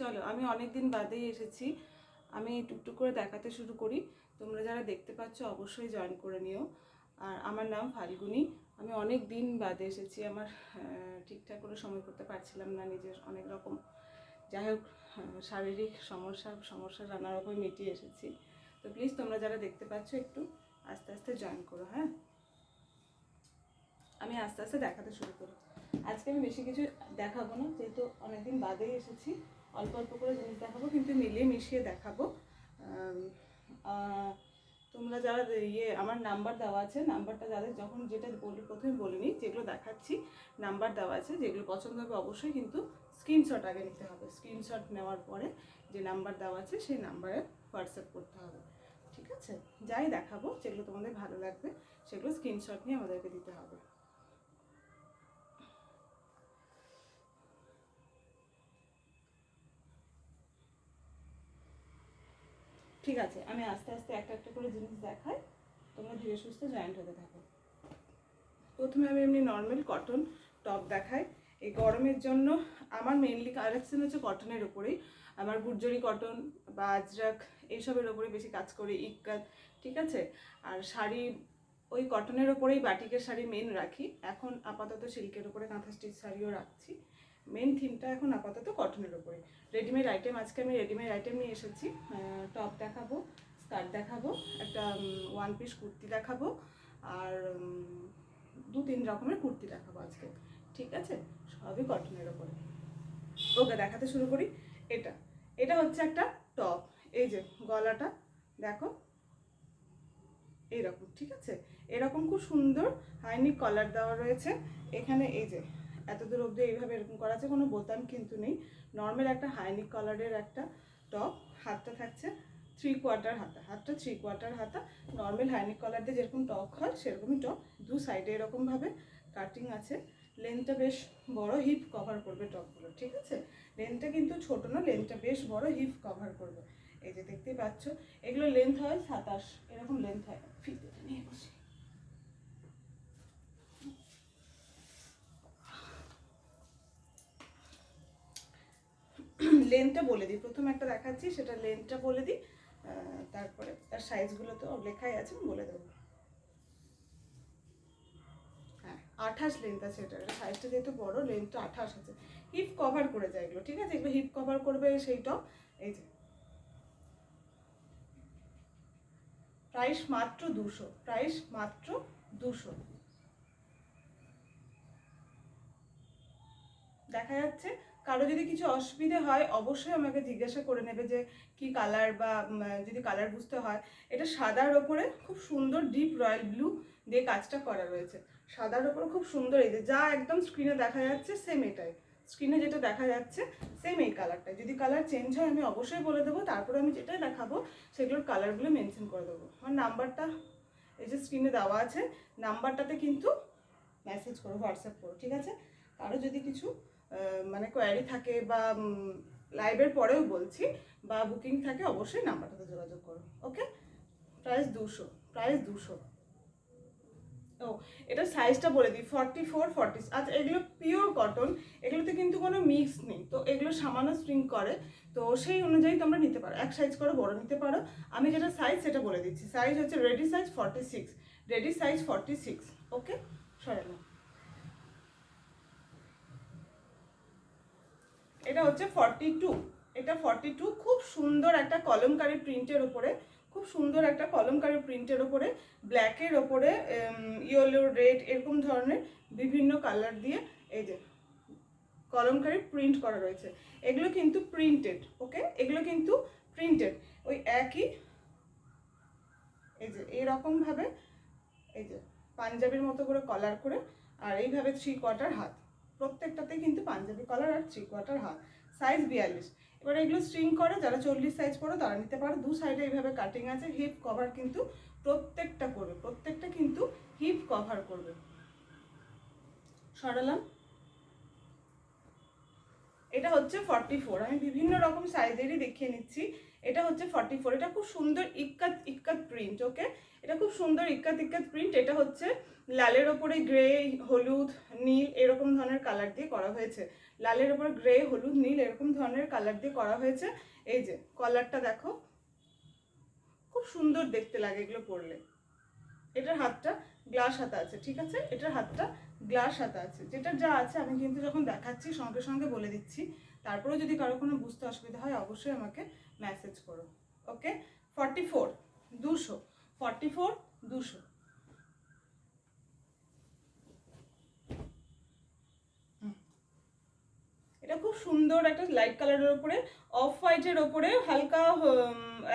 চলো আমি অনেক দিন বাদেই এসেছি, আমি টুকটুক করে দেখাতে শুরু করি। তোমরা যারা দেখতে পাচ্ছ অবশ্যই জয়েন করে নিও। আর আমার নাম ফাল্গুনি। আমি অনেক দিন বাদে এসেছি, আমার ঠিকঠাক করে সময় করতে পারছিলাম না, নিজের অনেক রকম যাই হোক শারীরিক সমস্যা নানা রকম মিটিয়ে এসেছি। তো প্লিজ তোমরা যারা দেখতে পাচ্ছ একটু আস্তে আস্তে জয়েন করো। হ্যাঁ, আমি আস্তে আস্তে দেখাতে শুরু করি। আজকে আমি বেশি কিছু দেখাবো না, যেহেতু অনেকদিন বাদেই এসেছি। অল্প অল্প করে জিনিস দেখাবো, কিন্তু মিলিয়ে মিশিয়ে দেখাবো। তোমরা যারা আমার নাম্বার দেওয়া আছে, নাম্বারটা যাদের যখন যেটা প্রথমে বলিনি, যেগুলো দেখাচ্ছি নাম্বার দেওয়া আছে, যেগুলো পছন্দ হবে অবশ্যই কিন্তু স্ক্রিনশট আগে নিতে হবে। স্ক্রিনশট নেওয়ার পরে যে নাম্বার দেওয়া আছে সেই নাম্বারে হোয়াটসঅ্যাপ করতে হবে। ঠিক আছে, যাই দেখাবো যেগুলো তোমাদের ভালো লাগবে সেগুলো স্ক্রিনশট নিয়ে আমাদেরকে দিতে হবে। ঠিক আছে, আমি আস্তে আস্তে একটা একটা করে জিনিস দেখাই, তোমরা ধীরে সুস্থে জয়েন্ট হতে থাকো। প্রথমে আমি এমনি নর্মাল কটন টপ দেখাই। এই গরমের জন্য আমার মেনলি কালেকশন হচ্ছে কটনের ওপরেই। আমার গুর্জরি কটন বা আজরাক এইসবের ওপরে বেশি কাজ করি, ইক্কাত। ঠিক আছে, আর শাড়ি ওই কটনের ওপরেই, বাটিকের শাড়ি মেন রাখি। এখন আপাতত সিল্কের ওপরে কাঁথা স্টিচ শাড়িও রাখছি। মেন থিমটা এখন আপাতত কটনের ওপরে। রেডিমেড আইটেম, আজকে আমি রেডিমেড আইটেম নিয়ে এসেছি। টপ দেখাবো, স্কার্ট দেখাবো, একটা ওয়ান পিস কুর্তি দেখাবো, আর 2-3 রকমের কুর্তি দেখাবো আজকে। ঠিক আছে, সবই কটনের ওপরে। ওকে, দেখাতে শুরু করি। এটা এটা হচ্ছে একটা টপ। এই যে গলাটা দেখো এইরকম। ঠিক আছে, এরকম খুব সুন্দর হাইনিক কলার দেওয়া রয়েছে এখানে। এই যে এতদূর অবধি এইভাবে এরকম করা আছে, কোনো বোতাম কিন্তু নেই। নর্মাল একটা হাইনিক কলারের একটা টপ। হাতটা থাকছে 3/4 হাতা, হাতটা 3/4 হাতা। নর্মাল হাইনিক কলার দিয়ে যেরকম টপ হয় সেরকমই টপ। দু সাইডে এরকমভাবে কাটিং আছে। লেন্থটা বেশ বড়, হিপ কভার করবে টপগুলো। ঠিক আছে, লেন্থটা কিন্তু ছোট না, লেন্থটা বেশ বড়, হিপ কভার করবে। এই যে দেখতেই পাচ্ছ, এগুলো লেন্থ হয় 27, এরকম লেন্থ হয়। ফিতেটা নিয়ে বসি। লেন্থটা বলে দিই, প্রথমে একটা দেখাচ্ছি, সেটা লেন্থটা বলে দিই, তারপরে তার সাইজগুলো তো লেখাই আছে, বলে দেবো। হ্যাঁ, 28 লেন্থ আছে। এটা সাইজটা যেহেতু বড়, লেন্থটা 28 আছে। হিপ কভার করে যায় এগুলো। ঠিক আছে, এগুলো হিপ কভার করবে সেই টপ। এই যে প্রাইস মাত্র 200, প্রাইস মাত্র 200। দেখা যাচ্ছে। কারো যদি কিছু অসুবিধে হয় অবশ্যই আমাকে জিজ্ঞাসা করে নেবে যে কি কালার, বা যদি কালার বুঝতে হয়। এটা সাদার ওপরে খুব সুন্দর ডিপ রয়্যাল ব্লু দিয়ে কাজটা করা রয়েছে। সাদার ওপরে খুব সুন্দর, এই যে যা একদম স্ক্রিনে দেখা যাচ্ছে সেম এটাই। স্ক্রিনে যেটা দেখা যাচ্ছে সেম এই কালারটা। যদি কালার চেঞ্জ হয় আমি অবশ্যই বলে দেবো, তারপরে আমি যেটাই দেখাবো সেগুলোর কালারগুলো মেনশন করে দেবো। আমার নাম্বারটা এই যে স্ক্রিনে দেওয়া আছে, নাম্বারটাতে কিন্তু মেসেজ করো, হোয়াটসঅ্যাপ করো। ঠিক আছে, কারো যদি কিছু মানে কোয়ারি থাকে, বা লাইভের পরেও বলছি, বা বুকিং থাকে, অবশ্যই নাম্বারটাতে যোগাযোগ করো। ওকে, প্রাইস 200, প্রাইস 200। ও, এটা সাইজটা বলে দিই, 44, 40। আচ্ছা, এগুলো পিওর কটন, এগুলোতে কিন্তু কোনো মিক্স নেই, তো এগুলো সামান্য স্প্রিং করে, তো সেই অনুযায়ী তোমরা নিতে পারো। এক সাইজ করে বড় নিতে পারো। আমি যেটা সাইজ সেটা বলে দিচ্ছি। সাইজ হচ্ছে রেডি সাইজ 46, রেডি সাইজ 46। ওকে, সরে না। এটা হচ্ছে 42, এটা 42। খুব সুন্দর একটা কলমকারি প্রিন্টের ওপরে, খুব সুন্দর একটা কলমকারি প্রিন্টের ওপরে, ব্ল্যাকের ওপরে ইয়েলো, রেড, এরকম ধরনের বিভিন্ন কালার দিয়ে এই যে কলমকারি প্রিন্ট করা রয়েছে। এগুলো কিন্তু প্রিন্টেড। ওকে, এগুলো কিন্তু প্রিন্টেড। ওই একই এই যে এইরকমভাবে, এই যে পাঞ্জাবির মতো করে কলার করে, আর এইভাবে 3/4 হাত। প্রত্যেকটাতে কিন্তু পাঞ্জাবি কলার আর 3/4 হাত। সাইজ 42। এবার এগুলো স্ট্রিং করে, যারা 40 সাইজ পড়ো তারা নিতে পারো। দু সাইডে এইভাবে কাটিং আছে। হিপ কভার কিন্তু প্রত্যেকটা করবে, প্রত্যেকটা কিন্তু হিপ কভার করবে। সরালাম। এটা হচ্ছে 44। আমি বিভিন্ন রকম সাইজেরই দেখিয়ে নিচ্ছি। এটা হচ্ছে 44। এটা খুব সুন্দর ইক্কাত ইক্কাত প্রিন্ট। ওকে, এটা খুব সুন্দর ইক্কাত ইক্কাত প্রিন্ট। এটা হচ্ছে লালের ওপরে গ্রে, হলুদ, নীল এরকম ধরনের কালার দিয়ে করা হয়েছে। লালের ওপরে গ্রে, হলুদ, নীল এরকম ধরনের কালার দিয়ে করা হয়েছে। এই যে কলারটা দেখো, খুব সুন্দর দেখতে লাগে এগুলো পরলে। এটার হাতটা গ্লাস হাতা আছে, ঠিক আছে, এটার হাতটা গ্লাস হাতা আছে। যেটা যা আছে আমি কিন্তু যখন দেখাচ্ছি সঙ্গে সঙ্গে বলে দিচ্ছি। তারপরেও যদি কারো কোনো বুঝতে অসুবিধা হয় অবশ্যই আমাকে মেসেজ করো। ওকে, 44 200, 44 200। এটা খুব সুন্দর একটা লাইট কালারের উপরে অফ হোয়াইটের ওপরে হালকা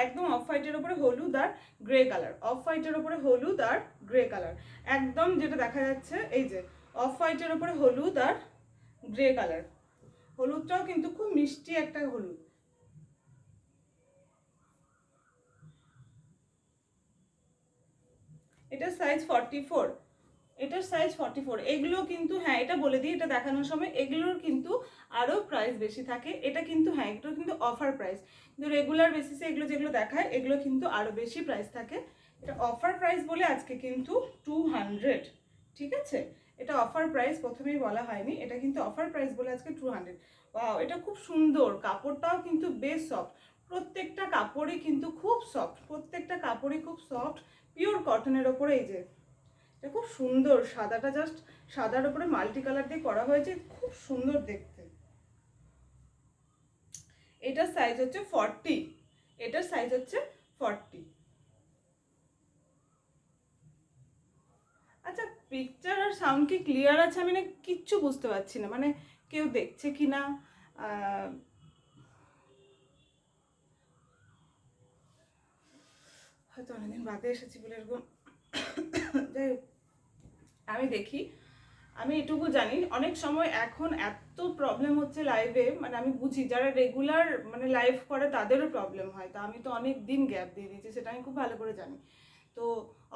একদম অফ হোয়াইটের ওপরে হলুদ আর গ্রে কালার, অফ হোয়াইটের ওপরে হলুদ আর গ্রে কালার, একদম যেটা দেখা যাচ্ছে এই যে অফ হোয়াইটের ওপরে হলুদ আর গ্রে কালার। হলুদটাও কিন্তু খুব মিষ্টি একটা হলুদ। এটা সাইজ 44, এটার সাইজ 44। এগুলো কিন্তু হ্যাঁ এটা বলে দিই, এটা দেখানোর সময় এগুলোর কিন্তু আরও প্রাইস বেশি থাকে। এটা কিন্তু হ্যাঁ এগুলো কিন্তু অফার প্রাইস, কিন্তু রেগুলার বেসিসে এগুলো যেগুলো দেখায় এগুলো কিন্তু আরও বেশি প্রাইস থাকে। এটা অফার প্রাইস বলে আজকে কিন্তু 200, ঠিক আছে, এটা অফার প্রাইস প্রথমেই বলা হয়নি, এটা কিন্তু অফার প্রাইস বলে আজকে 200। ওয়াও, এটা খুব সুন্দর, কাপড়টাও কিন্তু বেশ সফট, প্রত্যেকটা কাপড়ই কিন্তু খুব সফট, প্রত্যেকটা কাপড়ই খুব সফট, পিওর কটনের ওপরে। এই যে এটা খুব সুন্দর, সাদাটা জাস্ট সাদার উপরে মাল্টি কালার দিয়ে করা হয়েছে, খুব সুন্দর দেখতে। এটার সাইজ হচ্ছে 40, এটার সাইজ হচ্ছে 40। আচ্ছা, পিকচার আর সাউন্ড কি ক্লিয়ার আছে? আমি না কিচ্ছু বুঝতে পারছি না, মানে কেউ দেখছে কি না। হয়তো অনেকদিন বাদে এসেছি বলে এরকম। যাই হোক, আমি দেখি, আমি এটুকু জানি অনেক সময় এখন এত প্রবলেম হচ্ছে লাইভে, মানে আমি বুঝি যারা রেগুলার মানে লাইভ করে তাদেরও প্রবলেম হয়। তা আমি তো অনেক দিন গ্যাপ দিয়ে দিয়েছি, সেটা আমি খুব ভালো করে জানি। তো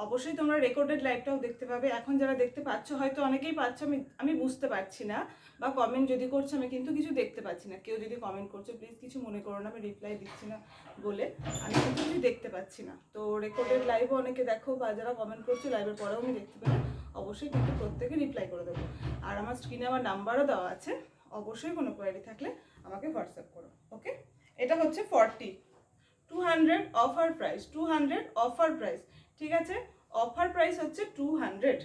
অবশ্যই তোমরা রেকর্ডেড লাইভটাও দেখতে পাবে। এখন যারা দেখতে পাচ্ছ হয়তো অনেকেই পাচ্ছ, আমি বুঝতে পারছি না, বা কমেন্ট যদি করছো আমি কিন্তু কিছু দেখতে পাচ্ছি না। কেউ যদি কমেন্ট করছো প্লিজ কিছু মনে করো না, আমি রিপ্লাই দিচ্ছি না বলে আমি কিন্তু কিছু দেখতে পাচ্ছি না। তো রেকর্ডেড লাইভও অনেকে দেখো, বা যারা কমেন্ট করছো লাইভের পরেও আমি দেখতে পাবো, অবশ্যই কিন্তু প্রত্যেকে রিপ্লাই করে দেবো। আর আমার স্ক্রিনে আমার নাম্বারও দেওয়া আছে, অবশ্যই কোনো কোয়ারি থাকলে আমাকে হোয়াটসঅ্যাপ করো। ওকে, এটা হচ্ছে 40, 200 অফার প্রাইস, 200 অফার প্রাইস, ঠিক আছে, অফার প্রাইস হচ্ছে 200।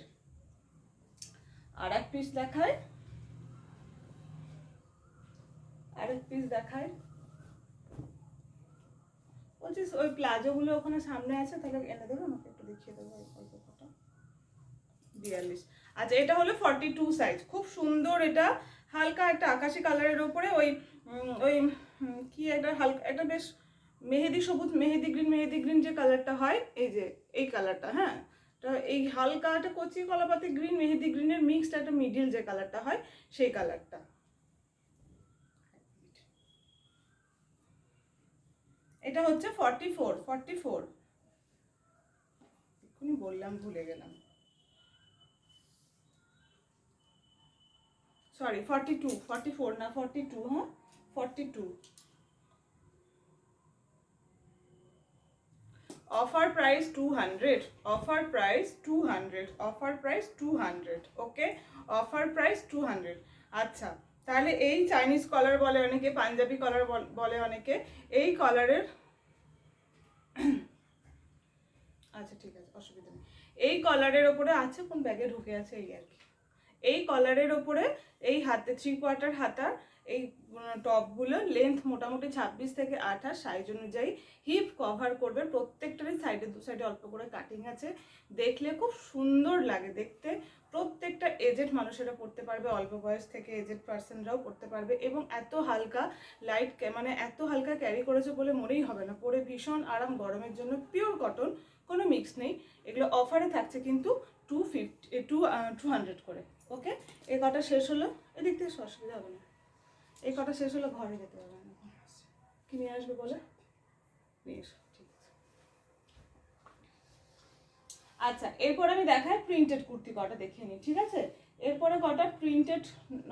আর এক পিস দেখায়, আরেক পিস দেখায়। বলছিস ওই প্লাজোগুলো ওখানে সামনে আছে, তাহলে এনে দেবো, আমাকে একটু দেখিয়ে দেবো অল্প কটা। 42। আচ্ছা, এটা হলো 42 সাইজ, খুব সুন্দর। এটা হালকা একটা আকাশি কালারের ওপরে ওই ওই কি একটা হালকা একটা বেশ মেহেদি সবুজ, মেহেদি গ্রিন যে কালারটা হয়, এই যে এই কালারটা, হ্যাঁ, তো এই হালকা একটা কচি কলাপাতি গ্রিন, মেহেদি গ্রিনের মিক্সড একটা মিডিল যে কালারটা হয় সেই কালারটা। এটা হচ্ছে 44 এক্ষুনি বললাম, ভুলে গেলাম, সরি 42, 44 না 42, হ্যাঁ 42। Offer price 200, offer price 200, offer price 200। ওকে, অফার প্রাইস 200। আচ্ছা, তাহলে এই চাইনিজ কলার বলে অনেকে, পাঞ্জাবি কলার বলে অনেকে, এই কলারের আচ্ছা ঠিক আছে, অসুবিধা নেই। এই কলারের ওপরে আছে, কোন ব্যাগে ঢুকে আছে এই আর কি। এই কলারের ওপরে এই হাতে 3/4 হাতার এই টপগুলো লেন্থ মোটামুটি 26 থেকে 28 সাইজ অনুযায়ী হিপ কভার করবে। প্রত্যেকটারই সাইডে দু সাইডে অল্প করে কাটিং আছে, দেখলে খুব সুন্দর লাগে দেখতে। প্রত্যেকটা এজেড মানুষেরা পড়তে পারবে, অল্প বয়স থেকে এজেড পার্সনরাও পড়তে পারবে, এবং এত হালকা লাইট, মানে এত হালকা ক্যারি করেছে বলে মনেই হবে না। পরে ভীষণ আরাম, গরমের জন্য পিওর কটন, কোনো মিক্স নেই। এগুলো অফারে থাকছে কিন্তু 200 করে। ওকে, এই কটা শেষ হলো, এদিক থেকে অসুবিধা হবে না, এই কটা শেষ হলো, ঘরে যেতে হবে না। কি নিয়ে আসবে বলে নিয়ে এসো, ঠিক আছে। আচ্ছা, এরপর আমি দেখাই প্রিন্টেড কুর্তি কটা দেখে নিই, ঠিক আছে। এরপরে কটা প্রিন্টেড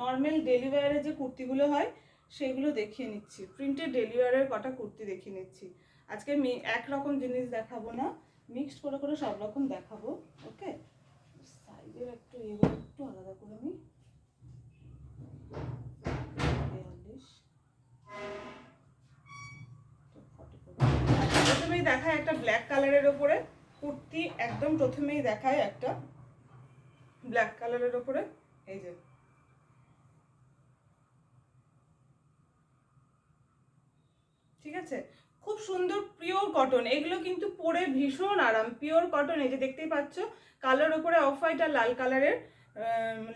নর্মাল ডেলি ওয়্যারের যে কুর্তিগুলো হয় সেগুলো দেখিয়ে নিচ্ছি। প্রিন্টেড ডেলি ওয়্যারের কটা কুর্তি দেখিয়ে নিচ্ছি আজকে। একরকম জিনিস দেখাবো না, মিক্সড করে করে সব রকম দেখাবো। ওকে, সাইজ সাইজের একটু এগুলো একটু আলাদা করে নিই। 42 প্রথমেই দেখায় একটা ব্ল্যাক কালারের ওপরে কুর্তি, একদম প্রথমেই দেখায় একটা ব্ল্যাক কালারের ওপরে, এই যে ঠিক আছে, খুব সুন্দর পিওর কটন। এগুলো কিন্তু পরে ভীষণ আরাম, পিওর কটন। এই যে দেখতেই পাচ্ছ কালার ওপরে অফ হোয়াইট আর লাল কালারের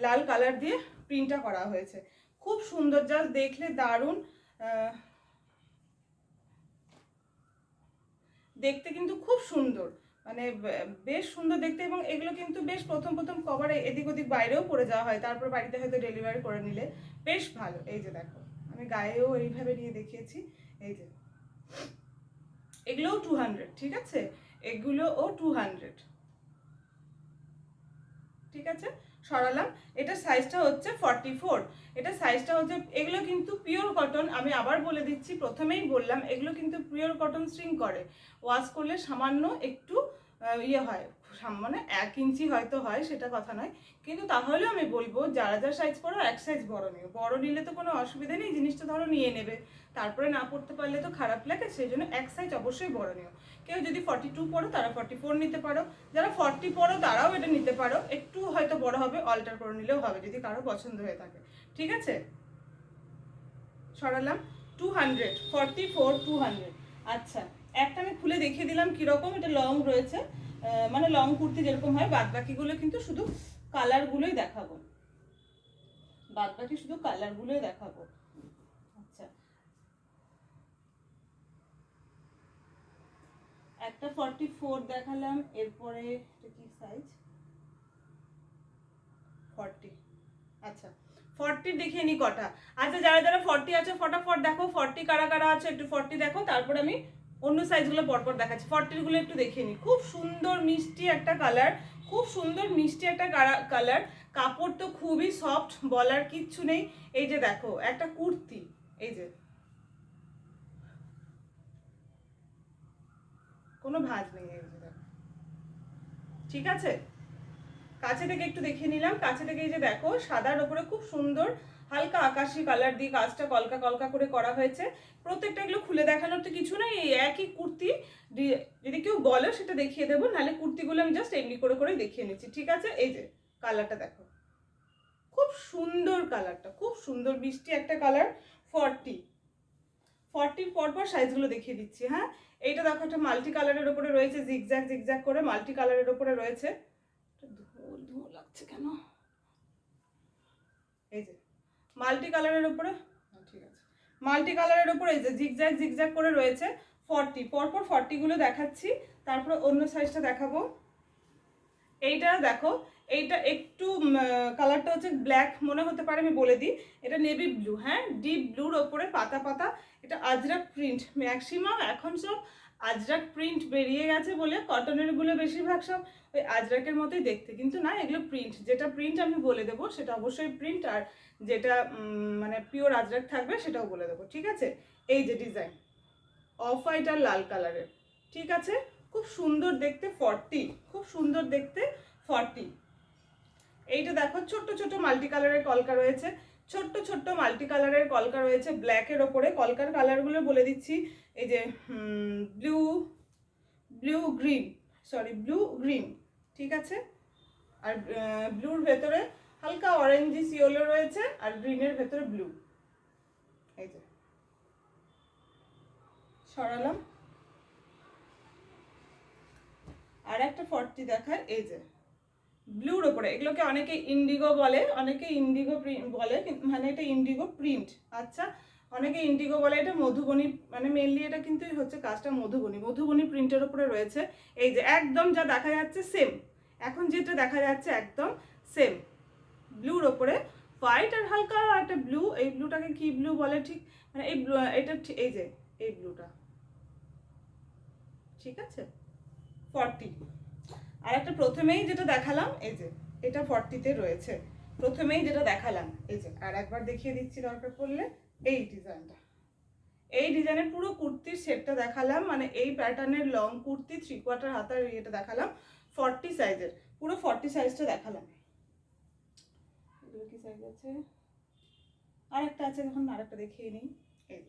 লাল কালার দিয়ে প্রিন্টটা করা হয়েছে, খুব সুন্দর, জাস্ট দেখলে দারুণ দেখতে, কিন্তু খুব সুন্দর, মানে বেশ সুন্দর দেখতে। এবং এগুলো কিন্তু বেশ প্রথম প্রথম কভারে এদিক ওদিক বাইরেও পরে যাওয়া হয়, তারপর বাড়িতে হয়তো ডেলিভারি করে নিলে বেশ ভালো। এই যে দেখো আমি গায়েও এইভাবে নিয়ে দেখিয়েছি, এই যে এগুলোও 200, ঠিক আছে, এগুলোও 200, ঠিক আছে। সরালাম। এটা সাইজটা হচ্ছে 44, এটা সাইজটা হচ্ছে, এগুলো কিন্তু পিওর কটন। আমি আবার বলে দিচ্ছি, প্রথমেই বললাম এগুলো কিন্তু পিওর কটন, স্ট্রিং করে, ওয়াশ করলে সামান্য একটু ইয়ে হয়, মানে 1 ইঞ্চি হয়তো হয়, সেটা কথা নয়, কিন্তু তাহলেও আমি বলবো যারা যা সাইজ পরো 1 সাইজ বড় নিও। বড় নিলে তো কোনো অসুবিধা নেই, জিনিসটা ধরো নিয়ে নেবে, তারপরে না পড়তে পারলে তো খারাপ লাগে, সেই জন্য 1 সাইজ অবশ্যই বড় নিও। কেউ যদি 42 পড়ো তারা 44 নিতে পারো, যারা 40 পড়ো তারাও এটা নিতে পারো, একটু হয়তো বড় হবে, অল্টার করে নিলেও হবে যদি কারো পছন্দ হয়ে থাকে, ঠিক আছে। সরালাম। 200, 44, 200। আচ্ছা, একটা আমি খুলে দেখিয়ে দিলাম কিরকম, এটা লং রয়েছে, মানে লং কুর্তি যেরকম হয়, বাদ বাকিগুলো কিন্তু শুধু কালারগুলোই দেখাবো, বাদ বাকি শুধু কালারগুলোই দেখাবো। আচ্ছা, একটা 44 দেখালাম, এরপরে এটা কি সাইজ, 40। আচ্ছা, 40 দেখিয়ে নি কটা। আচ্ছা, যারা যারা 40 আছে ফটাফট দেখো 40 কারা কারা আছে, একটু 40 দেখো, তারপর আমি অন্য সাইজগুলো পরপর দেখাচ্ছি। 40 গুলো একটু দেখিয়ে নি। খুব সুন্দর মিষ্টি একটা কালার, খুব সুন্দর মিষ্টি একটা কালার, কাপড় তো খুবই সফট, বলার কিচ্ছু নেই। এই যে দেখো একটা কুর্তি, এই যে কোনো ভাঁজ নেই, এই যে দেখো, ঠিক আছে। কাছে থেকে একটু দেখিয়ে নিলাম, কাছে থেকে এই যে দেখো সাদার উপরে খুব সুন্দর হালকা আকাশি কালার দিয়ে কাজটা কলকা কলকা করে করা হয়েছে। প্রত্যেকটা এগুলো খুলে দেখানোর তো কিছু নাই, এই একই কুর্তি, যদি কেউ বলো সেটা দেখিয়ে দেবো, নাহলে কুর্তিগুলো আমি জাস্ট এমনি করে করে দেখিয়ে নিচ্ছি, ঠিক আছে। এই যে কালারটা দেখো, খুব সুন্দর কালারটা, খুব সুন্দর মিষ্টি একটা কালার। 40 পরপর সাইজগুলো দেখিয়ে দিচ্ছি। হ্যাঁ, এইটা দেখো একটা মাল্টি কালারের উপরে রয়েছে, জিগজ্যাগ জিগজ্যাগ করে মাল্টি কালারের উপরে রয়েছে, ধুলো লাগছে কেন, এই যে মাল্টি কালারের উপরে, ঠিক আছে, মাল্টি কালারের উপরে এই যে জিগজ্যাগ জিগজ্যাগ করে রয়েছে। 40 পরপর 40 গুলো দেখাচ্ছি, তারপর অন্য সাইজটা দেখাবো। এইটা দেখো, এইটা একটু কালারটা হচ্ছে ব্ল্যাক মনে হতে পারে, আমি বলে দিই, এটা নেভি ব্লু, হ্যাঁ, ডিপ ব্লুর ওপরে পাতা পাতা, এটা আজরাক প্রিন্ট। ম্যাক্সিমাম এখন সব আজরাক প্রিন্ট বেরিয়ে গেছে বলে কটনের গুলো বেশিরভাগ সব ওই আজরাকের মতোই দেখতে, কিন্তু না, এগুলো প্রিন্ট। যেটা প্রিন্ট আমি বলে দেবো সেটা অবশ্যই প্রিন্ট, আর যেটা মানে পিওর আজরাক থাকবে সেটাও বলে দেবো, ঠিক আছে। এই যে ডিজাইন অফ হোয়াইট আর লাল কালারের, ঠিক আছে, খুব সুন্দর দেখতে। 40, খুব সুন্দর দেখতে। 40, এইটা দেখো ছোট্ট ছোট্ট মাল্টি কালারের কলকা রয়েছে, ছোট্ট ছোট্ট মাল্টি কালারের কলকা রয়েছে ব্ল্যাকের ওপরে। কলকার কালারগুলো বলে দিচ্ছি, এই যে blue, blue green, sorry blue green, ঠিক আছে। আর ব্লুর ভেতরে হালকা অরেঞ্জি সিওলো রয়েছে, আর গ্রিনের ভেতরে ব্লু। এই যে সরালাম। আর একটা 40 দেখায়, এই যে ব্লুর ওপরে, এগুলোকে অনেকে ইন্ডিগো বলে, অনেকে ইন্ডিগো বলে, মানে এটা ইন্ডিগো প্রিন্ট। আচ্ছা, অনেকে ইন্ডিগো বলে, এটা মধুবনী, মানে মেনলি এটা কিন্তু হচ্ছে কাজটা মধুবনী, মধুবনী প্রিন্টের উপরে রয়েছে। এই যে একদম যা দেখা যাচ্ছে সেম, এখন যেটা দেখা যাচ্ছে একদম সেম, ব্লুর ওপরে হোয়াইট আর হালকা একটা ব্লু। এই ব্লুটাকে কি ব্লু বলে ঠিক, মানে এই এটা এই যে এই ব্লুটা, ঠিক আছে। 40, আর একটা প্রথমেই যেটা দেখালাম, এই যে এটা 40-তে রয়েছে, প্রথমেই যেটা দেখালাম, এই যে আর একবার দেখিয়ে দিচ্ছি দরকার পড়লে। এই ডিজাইনটা, এই ডিজাইনের পুরো কুর্তির সেটটা দেখালাম, মানে এই প্যাটার্নের লং কুর্তি 3/4 হাতার ইয়েটা দেখালাম, 40 সাইজের, পুরো 40 সাইজটা দেখালাম। এগুলো কি সাইজ আছে, আরেকটা আছে, এখন আরেকটা দেখিয়ে নিই। এই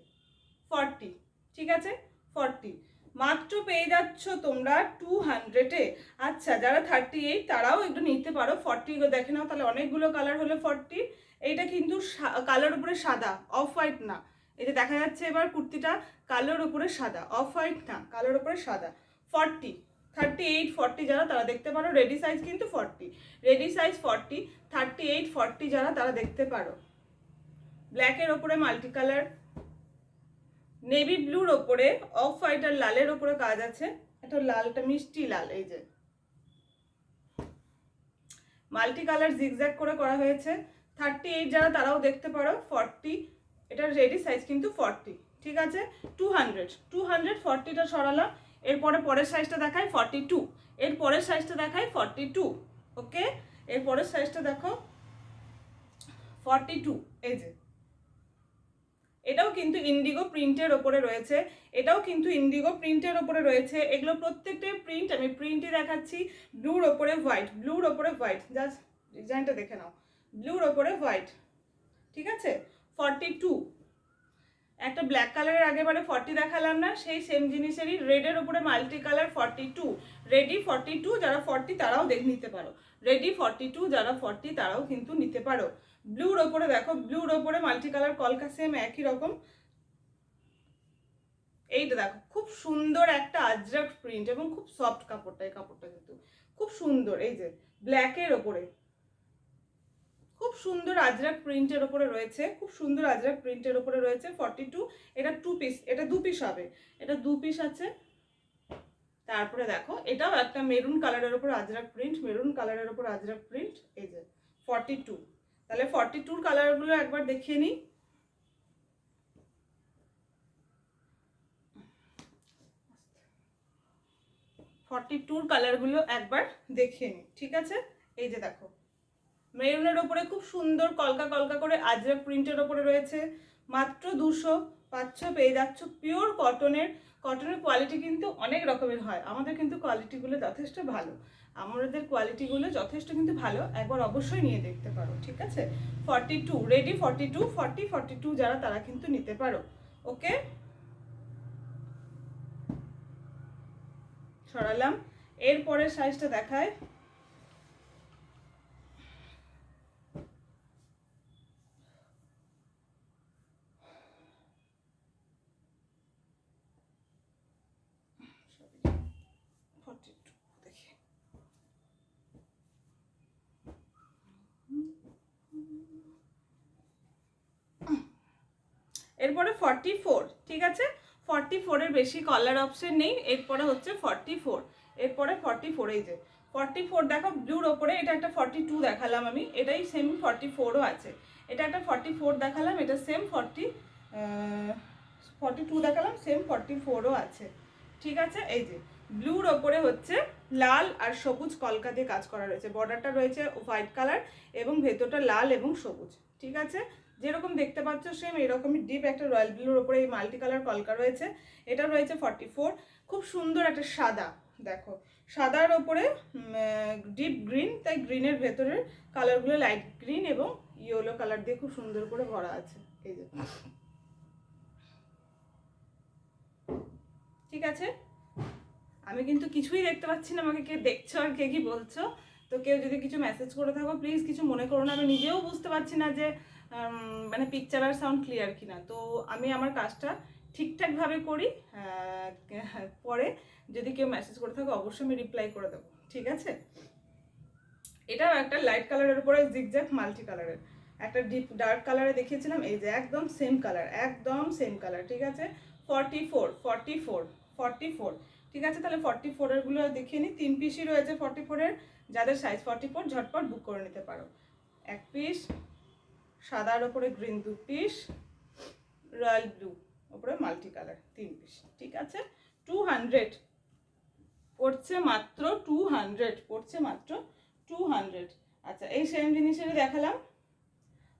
40, ঠিক আছে 40 মাত্র পেয়ে যাচ্ছ তোমরা 200-এ। আচ্ছা যারা 38 তারাও একটু নিতে পারো। 40 দেখে নাও, তাহলে অনেকগুলো কালার হলো 40। এইটা কিন্তু কালার উপরে সাদা, অফ হোয়াইট না। এই যে দেখা যাচ্ছে এবার কুর্তিটা কালোর উপরে সাদা, অফ হোয়াইট না, কালোর উপরে সাদা। 40, 38, 40 যারা তারা দেখতে পারো। রেডি সাইজ কিন্তু 40, রেডি সাইজ 40, 38, 40 যারা তারা দেখতে পারো। ব্ল্যাকের ওপরে মাল্টি কালার, নেভি ব্লুর ওপরে অফ হোয়াইট আর লালের ওপরে কাজ আছে। এটা লালটা মিষ্টি লাল, এই যে মাল্টি কালার জিগজ্যাগ করে করা হয়েছে। 38 যারা তারাও দেখতে পারো। 40, এটার রেডি সাইজ কিন্তু 40, ঠিক আছে 200, 240টা সরালাম। এরপরে পরের সাইজটা দেখাই 42, এর পরের সাইজটা দেখাই 42, ওকে। এর পরের সাইজটা দেখো 42, এই যে এটাও কিন্তু ইন্ডিগো প্রিন্টের ওপরে রয়েছে, এটাও কিন্তু ইন্ডিগো প্রিন্টের ওপরে রয়েছে। এগুলো প্রত্যেকটাই প্রিন্ট, আমি প্রিন্টই দেখাচ্ছি। ব্লুর ওপরে হোয়াইট, ব্লুর ওপরে হোয়াইট, জাস্ট ডিজাইনটা দেখে নাও, ব্লুর ওপরে হোয়াইট, ঠিক আছে 42। একটা ব্ল্যাক কালারের আগেবারে 40 দেখালাম না, সেই সেম জিনিসেরই রেডের ওপরে মাল্টি কালার 42, রেডি 42 যারা 40 তারাও নিতে পারো। রেডি 42 যারা 40 তারাও কিন্তু নিতে পারো। ব্লুর ওপরে দেখো, ব্লুর ওপরে মাল্টি কালার কলকা সেম একই রকম। এইটা দেখো খুব সুন্দর একটা আজরাক প্রিন্ট এবং খুব সফট কাপড়টা, এই কাপড়টা কিন্তু খুব সুন্দর। এই যে ব্ল্যাকের ওপরে খুব সুন্দর আজরাক প্রিন্টের ওপরে রয়েছে, খুব সুন্দর আজরাক প্রিন্টের ওপরে রয়েছে 42। এটা 2 পিস, এটা 2 পিস হবে, এটা 2 পিস আছে। তারপরে দেখো এটাও একটা মেরুন কালারের ওপর আজরাক প্রিন্ট, মেরুন কালারের ওপর আজরাক প্রিন্ট, এই যে 42। তাহলে 42 কালারগুলো একবার দেখিয়ে নিই। কালারগুলো একবার দেখিয়ে নিই, ঠিক আছে। এই যে দেখো মেরুনের ওপরে খুব সুন্দর কলকা কলকা করে আজরাক প্রিন্টের ওপরে রয়েছে। মাত্র 200 পাচ্ছ, পেয়ে যাচ্ছ পিওর কটনের। কটনের কোয়ালিটি কিন্তু অনেক রকমের হয়, আমাদের কিন্তু কোয়ালিটিগুলো যথেষ্ট ভালো, আমাদের কোয়ালিটিগুলো যথেষ্ট কিন্তু ভালো। একবার অবশ্যই নিয়ে দেখতে পারো, ঠিক আছে 42, রেডি 42, 40, 42 যারা তারা কিন্তু নিতে পারো, ওকে। সরালাম। এরপরের সাইজটা দেখায়, এরপরে 44, ঠিক আছে 44-এর বেশি কালার অপশন নেই। এরপরে হচ্ছে 44, এরপরে 44, এই যে 44 দেখো ব্লুর ওপরে। এটা একটা 42 দেখালাম আমি, এটাই সেম 44ও আছে। এটা একটা 44 দেখালাম, এটা সেম 42 দেখালাম, সেম 44ও আছে, ঠিক আছে। এই যে ব্লুর ওপরে হচ্ছে লাল আর সবুজ কলকা দিয়ে কাজ করা রয়েছে। বর্ডারটা রয়েছে হোয়াইট কালার এবং ভেতরটা লাল এবং সবুজ, ঠিক আছে। যেরকম দেখতে পাচ্ছ সেম এরকমই ডিপ একটা রয়্যাল ব্লুর ওপরে এই মাল্টি কালার কলকা রয়েছে। এটা রয়েছে 44। খুব সুন্দর একটা সাদা, দেখো সাদার ওপরে ডিপ গ্রিন, তাই গ্রিনের ভেতরের কালারগুলো লাইট গ্রিন এবং ইয়েলো কালার দিয়ে খুব সুন্দর করে ভরা আছে, এই যে ঠিক আছে। আমি কিন্তু কিছুই দেখতে পাচ্ছি না, আমাকে কে দেখছো আর কে কি বলছো। তো কেউ যদি কিছু মেসেজ করে থাকো প্লিজ কিছু মনে করো না, আমি নিজেও বুঝতে পারছি না যে মানে পিকচার আর সাউন্ড ক্লিয়ার কিনা। তো আমি আমার কাজটা ঠিকঠাকভাবে করি, পরে যদি কেউ মেসেজ করে থাকো অবশ্যই আমি রিপ্লাই করে দেবো, ঠিক আছে। এটাও একটা লাইট কালারের উপরে জিগজ্যাগ মাল্টি কালারের, একটা ডিপ ডার্ক কালারে দেখিয়েছিলাম, এই যে একদম সেম কালার, একদম সেম কালার, ঠিক আছে 44, 44, 44, ঠিক আছে। তাহলে 44-এর গুলো দেখিয়ে নিই। 3 পিসই রয়েছে 44-এর, যাদের সাইজ 44 ঝটপট বুক করে নিতে পারো। 1 পিস সাদার ওপরে গ্রিন, 2 পিস রয়্যাল ব্লু ওপরে মাল্টি কালার, 3 পিস, ঠিক আছে 200 পড়ছে মাত্র, 200 পড়ছে মাত্র 200। আচ্ছা এই সেম জিনিসেরই দেখালাম।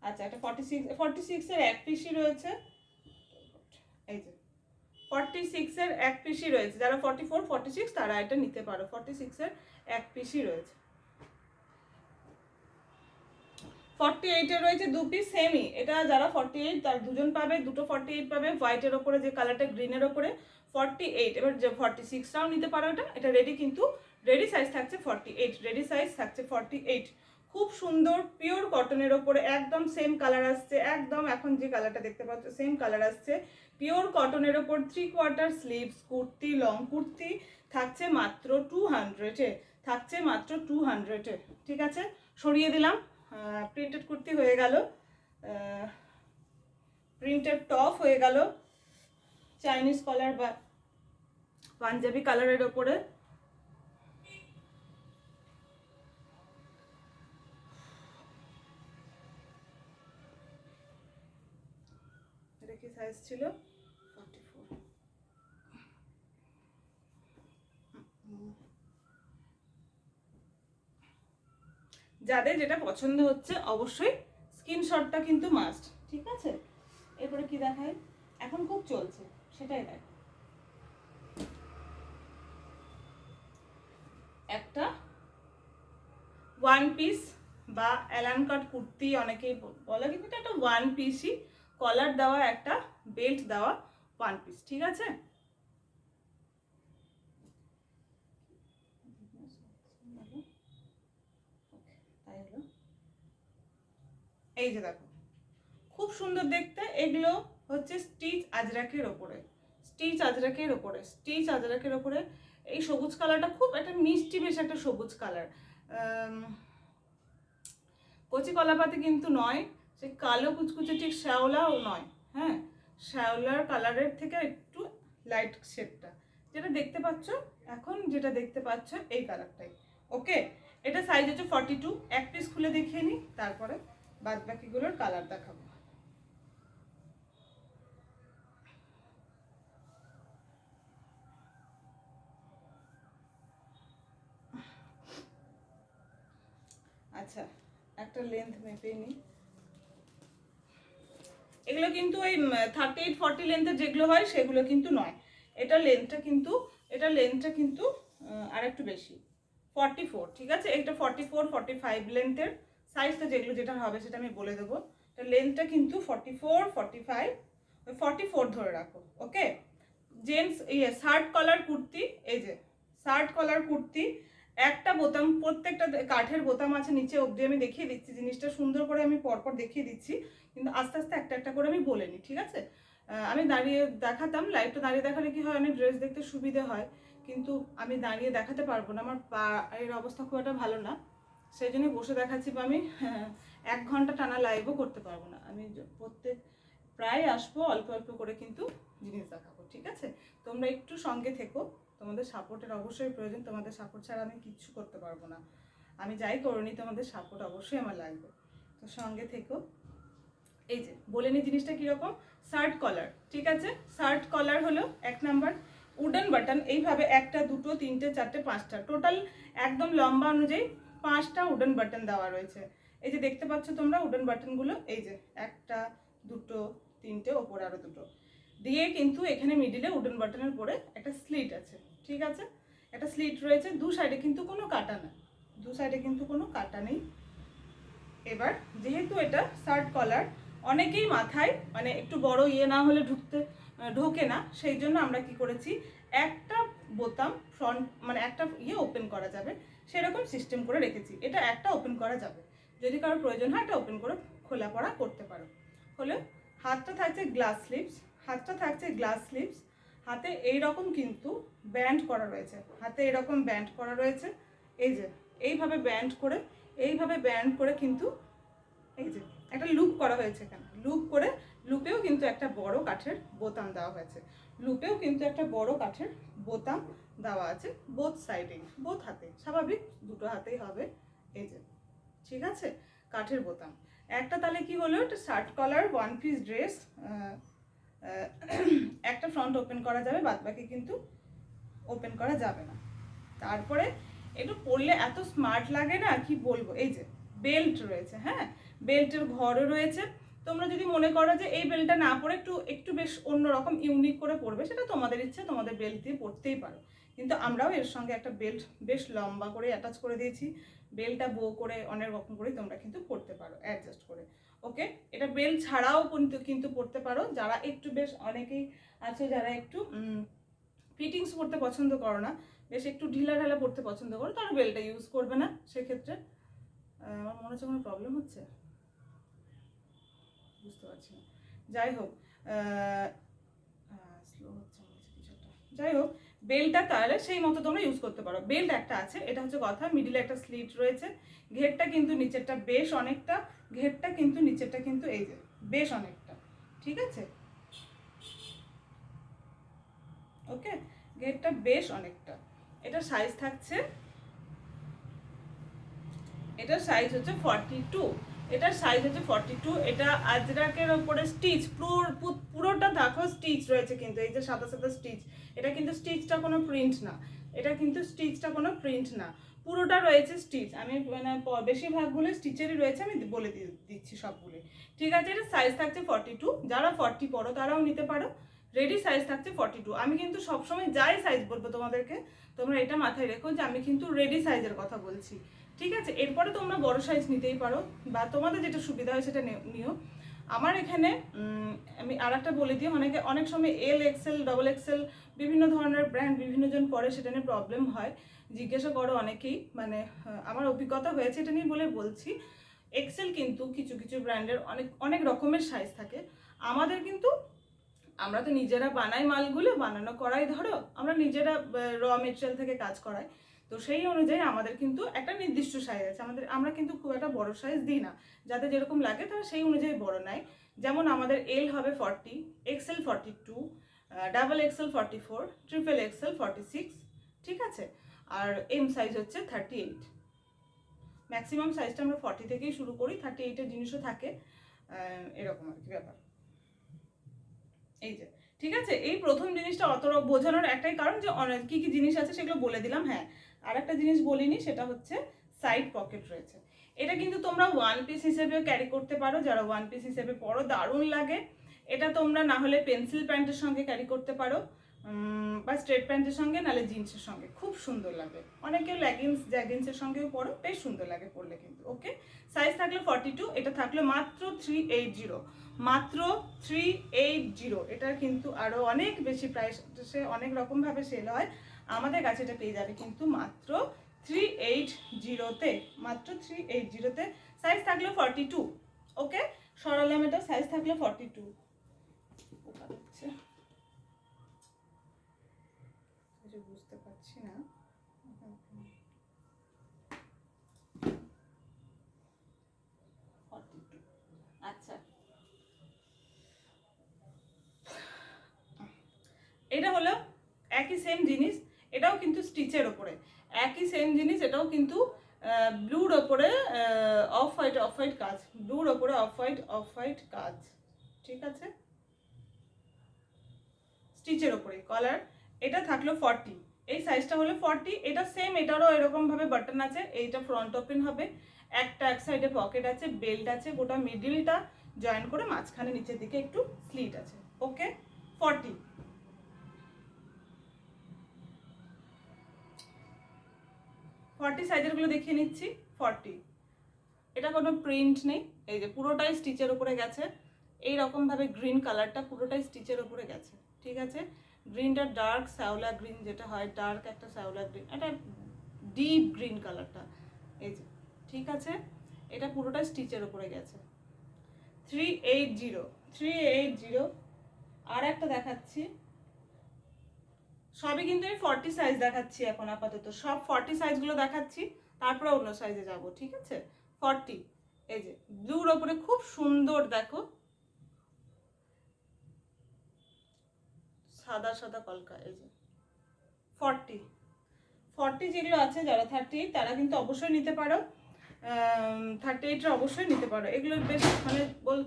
আচ্ছা একটা 46-এর 1 পিসই রয়েছে, এই যে 46-এর 1 পিসই রয়েছে। যারা 44, 46 তারা এটা নিতে পারো। 46-এর 1 পিসই রয়েছে। 48-এর রয়েছে 2 পিস সেমই। এটা যারা 48 তার দুজন পাবে, দুটো 48 পাবে। হোয়াইটের ওপরে যে কালারটা, গ্রিনের ওপরে 48। এবার যে 46টাও নিতে পারো। এটা রেডি, কিন্তু রেডি সাইজ থাকছে 48, রেডি সাইজ থাকছে 48। খুব সুন্দর পিওর কটনের ওপরে একদম সেম কালার আসছে, একদম এখন যে কালারটা দেখতে পাচ্ছ সেম কালার আসছে। পিওর কটনের ওপর 3/4 স্লিভস কুর্তি, লং কুর্তি থাকছে মাত্র 200-এ, থাকছে মাত্র 200-এ। ঠিক আছে, সরিয়ে দিলাম। প্রিন্টেড কুর্তি হয়ে গেল, প্রিন্টেড টপ হয়ে গেল, চাইনিজ কলার বা পাঞ্জাবি কালারের ওপরে। এটা কি সাইজ ছিল? 44। যাদের যেটা পছন্দ হচ্ছে অবশ্যই স্ক্রিনশটটা কিন্তু মাস্ট। ঠিক আছে, এরপরে কি দেখায়, এখন খুব চলছে সেটাই দেখ। একটা ওয়ান পিস বা অ্যালান কাট কুর্তি অনেকেই বলে, কিন্তু এটা একটা ওয়ান পিসই, কলার দেওয়া, একটা বেল্ট দেওয়া ওয়ান পিস। ঠিক আছে, এই যে দেখো খুব সুন্দর দেখতে। এগুলো হচ্ছে স্টিচ আজরাকের ওপরে, স্টিচ আজরাকের ওপরে, স্টিচ আজরাকের ওপরে। এই সবুজ কালারটা খুব একটা মিষ্টি, বেশ একটা সবুজ কালার, কচি কলাপাতি কিন্তু নয়, সে কালো কুচকুচে ঠিক শ্যাওলাও নয়। হ্যাঁ, শ্যাওলার কালারের থেকে একটু লাইট শেডটা, যেটা দেখতে পাচ্ছ এখন, যেটা দেখতে পাচ্ছ এই কালারটাই। ওকে, এটা সাইজ হচ্ছে 42। এক পিস খুলে দেখিয়ে নিই, তারপরে বাদ বাকিগুলোর কালার দেখাবো। আচ্ছা, একটা লেন্থ মেপে নিই। এগুলো কিন্তু ওই 38-40 লেন্থের যেগুলো হয় সেগুলো কিন্তু নয়। এটা লেন্থটা কিন্তু আর একটু বেশি, 44। ঠিক আছে, এটা 44-45 লেন্থের সাইজটা, যেটা হবে সেটা আমি বলে দেবো। এটা লেন্থটা কিন্তু 44-45, 44 ধরে রাখো। ওকে, জেন্টস শার্ট কলার কুর্তি, এই যে শার্ট কলার কুর্তি, একটা বোতাম, প্রত্যেকটা কাঠের বোতাম আছে নিচে অবধি। আমি দেখিয়ে দিচ্ছি জিনিসটা সুন্দর করে, আমি পরপর দেখিয়ে দিচ্ছি, কিন্তু আস্তে আস্তে একটা একটা করে আমি বলে নিই। ঠিক আছে, আমি দাঁড়িয়ে দেখাতাম, লাইভটা দাঁড়িয়ে দেখালে কি হয়, অনেক ড্রেস দেখতে সুবিধে হয়, কিন্তু আমি দাঁড়িয়ে দেখাতে পারবো না, আমার পায়ের অবস্থা খুব একটা ভালো না, সেই জন্য বসে দেখাচ্ছি। বা আমি 1 ঘন্টা টানা লাইভও করতে পারবো না। আমি প্রায় আসবো, অল্প অল্প করে কিন্তু জিনিস দেখাবো। ঠিক আছে, তোমরা একটু সঙ্গে থেকো, তোমাদের সাপোর্টের অবশ্যই প্রয়োজন। তোমাদের সাপোর্ট ছাড়া আমি কিচ্ছু করতে পারবো না। আমি যাই করিনি, তোমাদের সাপোর্ট অবশ্যই আমার লাগবে, তো সঙ্গে থেকো। এই যে বলে নি জিনিসটা কীরকম, শার্ট কলার। ঠিক আছে, শার্ট কলার হলো 1 নাম্বার, উডেন বাটন, এইভাবে 1টা 2টো 3টে 4টে 5টা, টোটাল একদম লম্বা অনুযায়ী 5টা উডেন বাটন দেওয়া রয়েছে। এই যে দেখতে পাচ্ছ তোমরা উডেন বাটনগুলো, এই যে 1টা 2টো 3টে, ওপরে আরও 2টো দিয়ে, কিন্তু এখানে মিডিলে উডেন বাটনের পরে একটা স্লিট আছে। ঠিক আছে, একটা স্লিট রয়েছে, দু সাইডে কিন্তু কোনো কাটা না, দু সাইডে কিন্তু কোনো কাটা নেই। এবার যেহেতু এটা শার্ট কলার, অনেকেই মাথায় মানে একটু বড় না হলে ঢোকে না, সেই জন্য আমরা কি করেছি, একটা বোতাম ফ্রন্ট মানে একটা ওপেন করা যাবে সেরকম সিস্টেম করে রেখেছি। এটা একটা ওপেন করা যাবে, যদি কারোর প্রয়োজন হয় এটা ওপেন করে খোলা পড়া করতে পারো। হলে হাতটা থাকছে গ্লাস স্লিভস, হাতটা থাকছে গ্লাস স্লিভস, হাতে এইরকম কিন্তু ব্যান্ড করা রয়েছে, হাতে এরকম ব্যান্ড করা রয়েছে। এই যে এইভাবে ব্যান্ড করে কিন্তু এই যে একটা লুপ করা হয়েছে, এখানে লুপ করে, লুপেও কিন্তু একটা বড় কাঠের বোতাম দেওয়া হয়েছে, লুপেও কিন্তু একটা বড় কাঠের বোতাম দেওয়া আছে, বোথ সাইডে, বোথ হাতে, স্বাভাবিক দুটো হাতেই হবে। এই যে ঠিক আছে, কাঠের বোতাম একটা। তাহলে কি হলো, একটা shirt collar one piece dress, একটা ফ্রন্ট ওপেন করা যাবে, বাদ বাকি কিন্তু ওপেন করা যাবে না। তারপরে একটু পরলে এত স্মার্ট লাগে না, কি বলবো। এই যে বেল্ট রয়েছে, হ্যাঁ বেল্টের ঘরও রয়েছে। তোমরা যদি মনে করো যে এই বেল্টটা না পরে একটু বেশ অন্যরকম ইউনিক করে পরবে, সেটা তোমাদের ইচ্ছে, তোমাদের বেল্ট দিয়ে পরতেই পারো, কিন্তু আমরাও এর সঙ্গে একটা বেল্ট বেশ লম্বা করে অ্যাটাচ করে দিয়েছি। বেল্টটা বো করে অনেক রকম করে তোমরা কিন্তু পরতে পারো অ্যাডজাস্ট করে। ওকে, এটা বেল্ট ছাড়াও কিন্তু পরতে পারো। যারা একটু বেশ অনেকেই আছে যারা একটু ফিটিংস পরতে পছন্দ করো না, বেশ একটু ঢিলা ঢালা পরতে পছন্দ করো, তারা বেল্টটা ইউজ করবে না। সেক্ষেত্রে আমার মনে হচ্ছে কোনো প্রবলেম হচ্ছে, বুঝতে পারছি না। যাই হোক, স্লো হচ্ছে কিছু একটা। যাই হোক, বেল্টটা তাহলে সেই মতো তোমরা ইউজ করতে পারো। বেল্ট একটা আছে, এটা হচ্ছে কথা। মিডিলে একটা স্লিট রয়েছে, ঘেরটা কিন্তু নিচেরটা বেশ অনেকটা, ঘেরটা কিন্তু নিচেরটা কিন্তু এই যে বেশ অনেকটা, ঠিক আছে। ওকে, ঘেরটা বেশ অনেকটা। এটা সাইজ থাকছে, এটার সাইজ হচ্ছে 42, এটার সাইজ হচ্ছে 42। এটা আজরাকের ওপরে স্টিচ, পুরোটা দেখো স্টিচ রয়েছে কিন্তু, এই যে সাদা সাদা স্টিচ, এটা কিন্তু স্টিচটা কোনো প্রিন্ট না, এটা কিন্তু স্টিচটা কোনো প্রিন্ট না, পুরোটা রয়েছে স্টিচ। আমি মানে বেশিরভাগগুলো স্টিচেরই রয়েছে, আমি বলে দিচ্ছি সবগুলো, ঠিক আছে। এটা সাইজ থাকছে 42, যারা 40 পড়ো তারাও নিতে পারো। রেডি সাইজ থাকছে 42। আমি কিন্তু সবসময় যাই সাইজ বলবো তোমাদেরকে, তোমরা এটা মাথায় রেখো যে আমি কিন্তু রেডি সাইজের কথা বলছি, ঠিক আছে। এরপরে তোমরা বড় সাইজ নিতেই পারো, বা তোমাদের যেটা সুবিধা হয় সেটা নিও। আমার এখানে আমি আর একটা বলে দিই, অনেক সময় এল এক্সেল ডবল এক্সেল বিভিন্ন ধরনের ব্র্যান্ড বিভিন্ন জন পরে, সেটা নিয়ে প্রবলেম হয়, জিজ্ঞাসা করো অনেকেই, মানে আমার অভিজ্ঞতা হয়েছে এটা নিয়ে বলে বলছি। এক্সেল কিন্তু কিছু কিছু ব্র্যান্ডের অনেক অনেক রকমের সাইজ থাকে। আমাদের কিন্তু আমরা তো নিজেরা বানাই, মালগুলো বানানো করাই ধরো, আমরা নিজেরা র মেটেরিয়াল থেকে কাজ করাই, তো সেই অনুযায়ী আমাদের কিন্তু একটা নির্দিষ্ট সাইজ আছে আমাদের। আমরা কিন্তু খুব একটা বড় সাইজ দিই না, যাতে যেরকম লাগে তারা সেই অনুযায়ী বড় নেয়। যেমন আমাদের এল হবে 40, XL 42, double XL 44, triple XL 46, ঠিক আছে। আর এম সাইজ হচ্ছে 38। ম্যাক্সিমাম সাইজটা আমরা 40 থেকেই শুরু করি, 38-এর জিনিসও থাকে, এরকম আর কি ব্যাপার। এই যে, ঠিক আছে। এই প্রথম জিনিসটা অত বোঝানোর একটাই কারণ যে অনেক কি কি জিনিস আছে সেগুলো বলে দিলাম। হ্যাঁ, আর একটা জিনিস বলিনি, সেটা হচ্ছে সাইড পকেট রয়েছে। এটা কিন্তু তোমরা ওয়ান পিস হিসেবেও ক্যারি করতে পারো, যারা ওয়ান পিস হিসেবে পরো দারুণ লাগে। এটা তোমরা না হলে পেন্সিল প্যান্টের সঙ্গে ক্যারি করতে পারো, বা স্ট্রেট প্যান্টের সঙ্গে, নাহলে জিন্সের সঙ্গে খুব সুন্দর লাগে। অনেকেও জ্যাগিন্সের সঙ্গেও পরো, বেশ সুন্দর লাগে পরলে কিন্তু। ওকে, সাইজ থাকলো 42, এটা থাকলো মাত্র 380, মাত্র 380। এটার কিন্তু আরও অনেক বেশি প্রাইসে অনেক রকমভাবে সেল হয়, আমাদের কাছে এটা পেয়ে যাবে কিন্তু মাত্র 380-তে, মাত্র 380-তে। সাইজ থাকলো 42। ওকে, সরালাম, এটা সাইজ থাকলো 42। বুঝতে পারছি না, আচ্ছা। এটা হলো একই সেম জিনিস, এটাও কিন্তু স্টিচের ওপরে, একই সেম জিনিস, এটাও কিন্তু ব্লুর ওপরে অফ হোয়াইট কাজ, ব্লুর ওপরে অফ হোয়াইট কাজ, ঠিক আছে, স্টিচের ওপরে কলার। এটা থাকলো 40, এই সাইজটা হলো 40। এটা সেম, এটারও এরকম ভাবে বাটন আছে, এইটা ফ্রন্ট ওপেন হবে, একটা এক সাইডে পকেট আছে, বেল্ট আছে, গোটা মিডিলটা জয়েন করে মাঝখানে নিচের দিকে একটু স্লিট আছে। ওকে, 40। 40 সাইজের গুলো দেখিয়ে নিচ্ছি। 40, এটা কোনো প্রিন্ট নেই, এই যে পুরোটাই স্টিচের উপরে গেছে, এই রকম ভাবে গ্রিন কালারটা পুরোটাই স্টিচের উপরে গেছে, ঠিক আছে। গ্রিনটা ডার্ক শ্যাওলা গ্রিন, যেটা হয় ডার্ক একটা শ্যাওলা গ্রিন, এটা ডিপ গ্রিন কালারটা, এই যে, ঠিক আছে। এটা পুরোটা স্টিচের উপরে গেছে, 380। আর একটা দেখাচ্ছি, সবই কিন্তু আমি 40 সাইজ দেখাচ্ছি এখন আপাতত, সব 40 সাইজগুলো দেখাচ্ছি, তারপরে অন্য সাইজে যাব, ঠিক আছে। 40, এই যে ব্লুর ওপরে খুব সুন্দর, দেখো সাদা সাদা কলকা, এই যে 40 যেগুলো আছে, যারা 38 তারা কিন্তু অবশ্যই নিতে পারো, 38-টা অবশ্যই নিতে পারো। এগুলো বেশ মানে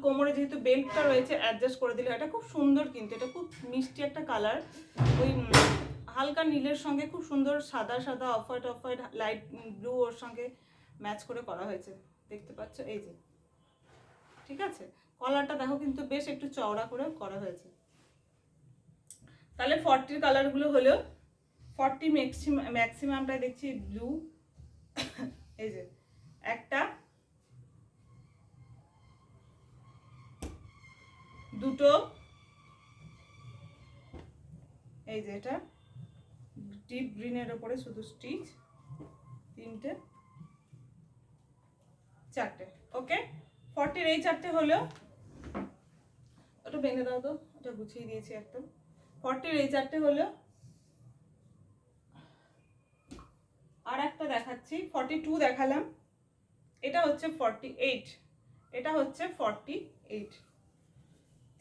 কোমরে যেহেতু বেল্টটা রয়েছে অ্যাডজাস্ট করে দিলে, এটা খুব সুন্দর কিন্তু, এটা খুব মিষ্টি একটা কালার, ওই হালকা নীলের সঙ্গে খুব সুন্দর সাদা সাদা অফ হোয়াইট লাইট ব্লু ওর সঙ্গে ম্যাচ করে করা হয়েছে, দেখতে পাচ্ছ, এই যে, ঠিক আছে। কলারটা দেখো কিন্তু বেশ একটু চওড়া করে করা হয়েছে। তাহলে 40 কালারগুলো হলো, 40 ম্যাক্সিমামটাই দেখছি ব্লু। এই যে একটা, দুটো, এই যে এটা ডিপ গ্রিনের ওপরে শুধু স্টিচ, তিনটে, চারটে। ওকে, 40 এই চারটে হলো। ওটা বেঁধে দাও তো, ওটা গুছিয়ে দিয়েছি একদম। 40 এই চারটে হলো। আর একটা দেখাচ্ছি, 42 দেখালাম, এটা হচ্ছে 48, এটা হচ্ছে 48,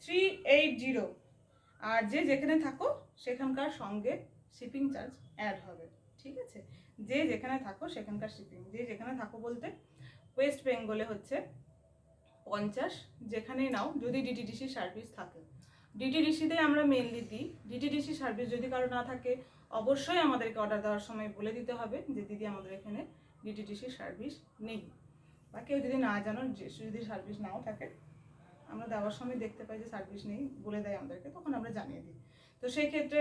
380। আর যে যেখানে থাকো সেখানকার সঙ্গে শিপিং চার্জ অ্যাড হবে, ঠিক আছে? যে যেখানে থাকো সেখানকার শিপিং, যে যেখানে থাকো বলতে ওয়েস্ট বেঙ্গলে হচ্ছে 50, যেখানেই নাও, যদি ডিটিডিসি সার্ভিস থাকে। ডিটিডিসিতে আমরা মেনলি দিই। ডিটিডিসি সার্ভিস যদি কারো না থাকে অবশ্যই আমাদেরকে অর্ডার দেওয়ার সময় বলে দিতে হবে যে দিদি আমাদের এখানে ডিটিডিসি সার্ভিস নেই, বা কেউ যদি না জানো, যদি সার্ভিস নাও থাকে, আমরা দেওয়ার সময় দেখতে পাই যে সার্ভিস নেই, বলে দেয় আমাদেরকে, তখন আমরা জানিয়ে দিই। তো সেই ক্ষেত্রে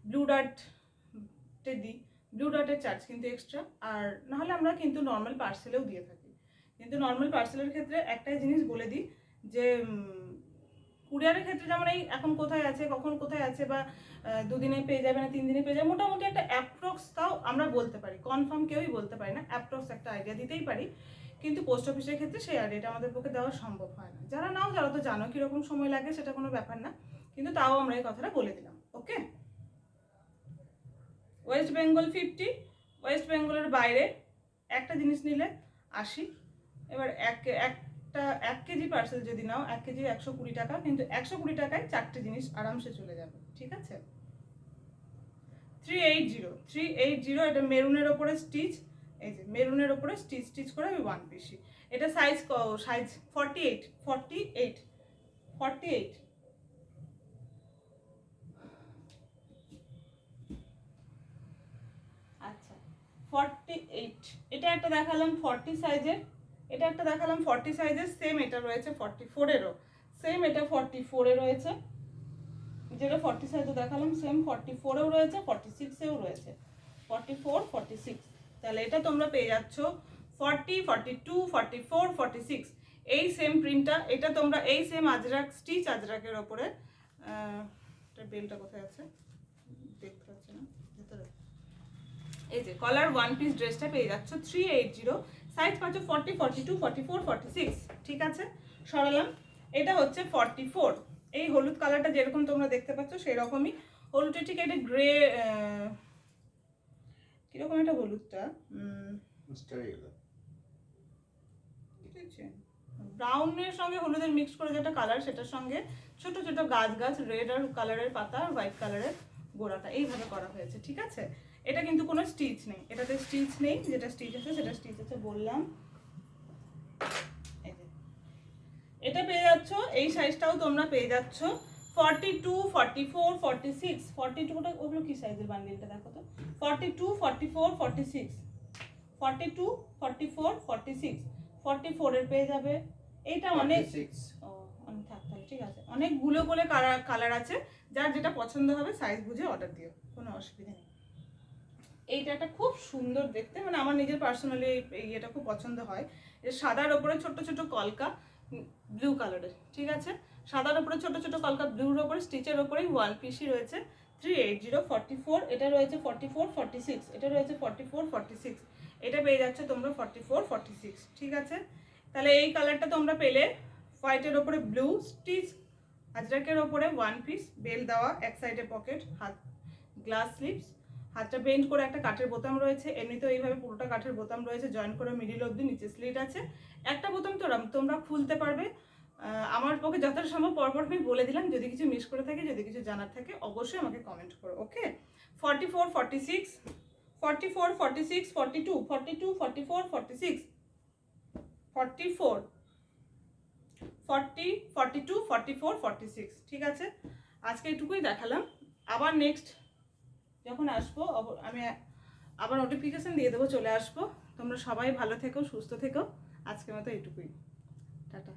ব্লু ডার্টে দিই। ব্লু ডার্টের চার্জ কিন্তু এক্সট্রা, আর নাহলে আমরা কিন্তু নর্মাল পার্সেলেও দিয়ে থাকি। কিন্তু নর্মাল পার্সেলের ক্ষেত্রে একটাই জিনিস বলে দিই যে কুরিয়ারের ক্ষেত্রে যেমন এই এখন কোথায় আছে, কখন কোথায় আছে, বা 2 দিনে পেয়ে যাবে না 3 দিনে পেয়ে যাবে, মোটামুটি একটা অ্যাপ্রক্স তাও আমরা বলতে পারি। কনফার্ম কেউই বলতে পারি না, অ্যাপ্রক্স একটা আইডিয়া দিতেই পারি। কিন্তু পোস্ট অফিসের ক্ষেত্রে সেই আইডিয়াটা আমাদের পক্ষে দেওয়া সম্ভব হয় না। যারা নাও, যারা তো জানো কীরকম সময় লাগে, সেটা কোনো ব্যাপার না, কিন্তু তাও আমরা এই কথাটা বলে দিলাম। ওকে, ওয়েস্ট বেঙ্গল 50, ওয়েস্ট বেঙ্গলের বাইরে একটা জিনিস নিলে 80। এবার একটা 1 কেজি পার্সেল যদি নাও, 1 কেজি 120 টাকা, কিন্তু 120 টাকায় 4টে জিনিস আরামসে চলে যাবে, ঠিক আছে? 380, এটা মেরুনের ওপরে স্টিচ, এই যে মেরুনের ওপরে স্টিচ করে আমি 1 পিসি। এটা সাইজ 48। আচ্ছা, 48, এটা একটা দেখালাম 40 সাইজের, এটা একটা দেখালাম 40 সাইজের, সেম এটা রয়েছে 44-এরও, সেম এটা 44-এ রয়েছে। যেটা 40 সাইজে দেখালাম সেম 44-এও রয়েছে, 46-এও রয়েছে, 44, 46। তাহলে এটা তোমরা পেয়ে যাচ্ছ 40, 42, 44, 46, এই সেম প্রিন্টটা। এটা তোমরা এই সেম আজরাক স্টিচ, আজরাকের ওপরে, এটা বেলটা কোথায় আছে দেখতে পাচ্ছি না, ভিতরে, এই যে কলার 1 পিস ড্রেসটা পেয়ে যাচ্ছ 380, সাইজ পাচ্ছ 40, 42, 44, 46, ঠিক আছে? সরালাম। এটা হচ্ছে 44, এই হলুদ কালারটা যেরকম তোমরা দেখতে পাচ্ছ সেই রকমই হলুদটা, ঠিক এটা গ্রে, কিরকম একটা হলুদটা, ব্রাউনের সঙ্গে হলুদের মিক্স করে যেটা কালার, সেটার সঙ্গে ছোট ছোট গাছ রেড আর কালারের পাতা, হোয়াইট কালারের গোড়াটা এইভাবে করা হয়েছে, ঠিক আছে? এটা কিন্তু কোনো স্টিচ নেই, এটাতে স্টিচ নেই, যেটা স্টিচ আছে সেটা স্টিচ আছে বললাম। এটা পেয়ে যাচ্ছ, এই সাইজটাও তোমরা পেয়ে যাচ্ছ 42, 44, 46, 42টা ওগুলো কি সাইজের বান্ডিলটা দেখো তো, 42, 44, 46, 42, 44, 46, 44 এর পেয়ে যাবে। এইটা অনেক অনেক থাকতে, ঠিক আছে, অনেকগুলো বলে কালার আছে, যার যেটা পছন্দ হবে সাইজ বুঝে অর্ডার দিও, কোনো অসুবিধা নেই। এইটা একটা খুব সুন্দর দেখতে, মানে আমার নিজের পার্সোনালি এটা খুব পছন্দ হয়। এটা সাদার ওপরে ছোট ছোট কলকা ব্লু কালারের, ঠিক আছে? সাদার ওপরে ছোট ছোট কলকা ব্লুর ওপরে স্টিচের ওপরেই 1 পিসই রয়েছে 380, 44, এটা রয়েছে 44, 46, এটা রয়েছে 44, 46, এটা পেয়ে যাচ্ছে তোমরা 44, 46, ঠিক আছে? তাহলে এই কালারটা তোমরা পেলে হোয়াইটের ওপরে ব্লু স্টিচ, আজরাকের ওপরে 1 পিস বেল দেওয়া, এক সাইডে পকেট, হাত গ্লাস স্লিভস, হাতটা বেন্ড করে একটা কাঠের বোতাম রয়েছে, এমনিতেও এইভাবে পুরোটা কাঠের বোতাম রয়েছে, জয়েন করে মিডিল অবধি, নিচে স্লিট আছে, একটা বোতাম তোমরা খুলতে পারবে। আমার পক্ষে যতটা সম্ভব পরপর আমি বলে দিলাম, যদি কিছু মিস করে থাকে, যদি কিছু জানার থাকে অবশ্যই আমাকে কমেন্ট করো। ওকে, 44, 46, 44, 46, 42, 42, 44, 46, 44, 40, 42, 44, 46, ঠিক আছে? আজকে এটুকুই দেখালাম, আবার নেক্সট যখন আসবো আমি আবার নোটিফিকেশন দিয়ে দেবো, চলে আসবো। তোমরা সবাই ভালো থেকো, সুস্থ থেকো, আজকের মতো এইটুকুই, টাটা।